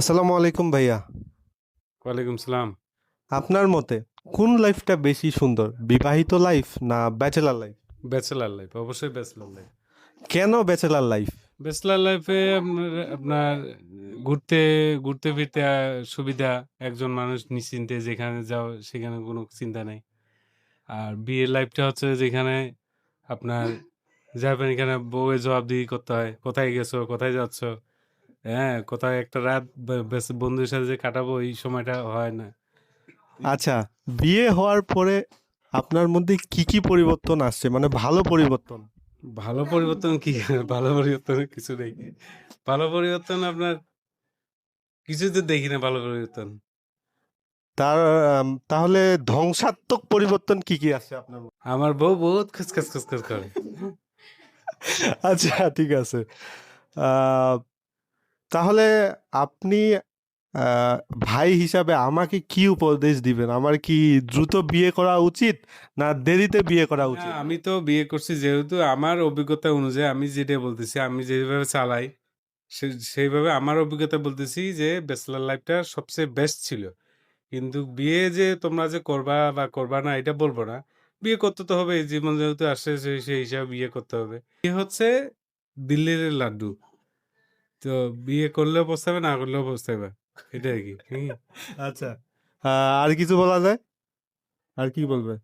আসসালামু আলাইকুম ভাইয়া। ওয়ালাইকুম সালাম। আপনার মতে কোন লাইফটা বেশি সুন্দর, বিবাহিত লাইফ না ব্যাচেলার লাইফ? ব্যাচেলার লাইফ, অবশ্যই ব্যাচেলার লাইফ। কেন ব্যাচেলার লাইফ? ব্যাচেলার লাইফে আপনার ঘুরতে ঘুরতে ফিরতে সুবিধা। একজন মানুষ নিশ্চিন্তে যেখানে যাও সেখানে কোনো চিন্তা নেই। আর বিয়ের লাইফটা হচ্ছে যেখানে আপনার যাবেন এখানে বউয়ের জবাবদিহি করতে হয়। কোথায় গেছো? কোথায় যাচ্ছ? হ্যাঁ, কোথায় একটা রাত বন্ধুদের সাথে যে কাটাবো এই সময়টা হয় না। আচ্ছা, বিয়ে হওয়ার পরে আপনার মধ্যে কি কি পরিবর্তন আসছে, মানে ভালো পরিবর্তন? ভালো পরিবর্তন কি? ভালো পরিবর্তন কিছু নেই। ভালো পরিবর্তন আপনার কিছুই তো দেখি না ভালো পরিবর্তন। তার তাহলে ধ্বংসাত্মক পরিবর্তন কি কি আসছে আপনার মধ্যে? আমার বউ বহুত খুসখুস খুসখুস করে। আচ্ছা, ঠিক আছে। আহ, তাহলে আপনি আহ, ভাই হিসাবে আমাকে কি উপদেশ দিবেন? আমার কি দ্রুত বিয়ে করা উচিত না দেরিতে বিয়ে করা না, উচিত? আমি তো বিয়ে করছি যেহেতু আমার অভিজ্ঞতা অনুযায়ী আমি যেটা বলতেছি, আমি যেভাবে চালাই সেইভাবে আমার অভিজ্ঞতা বলতেছি যে ব্যাচেলর লাইফটা সবচেয়ে বেস্ট ছিল। কিন্তু বিয়ে যে তোমরা যে করবা বা করবা না এটা বলবো না। বিয়ে করতে তো হবে, এই জীবন যেহেতু আসছে সেই হিসাবে বিয়ে করতে হবে। বিয়ে হচ্ছে দিল্লির লাড্ডু। তো বিয়ে করলেও পস্তাবে, না করলেও পস্তাবে, এটা আর কি। আচ্ছা, আর কিছু বলা যায়? আর কি বলবে?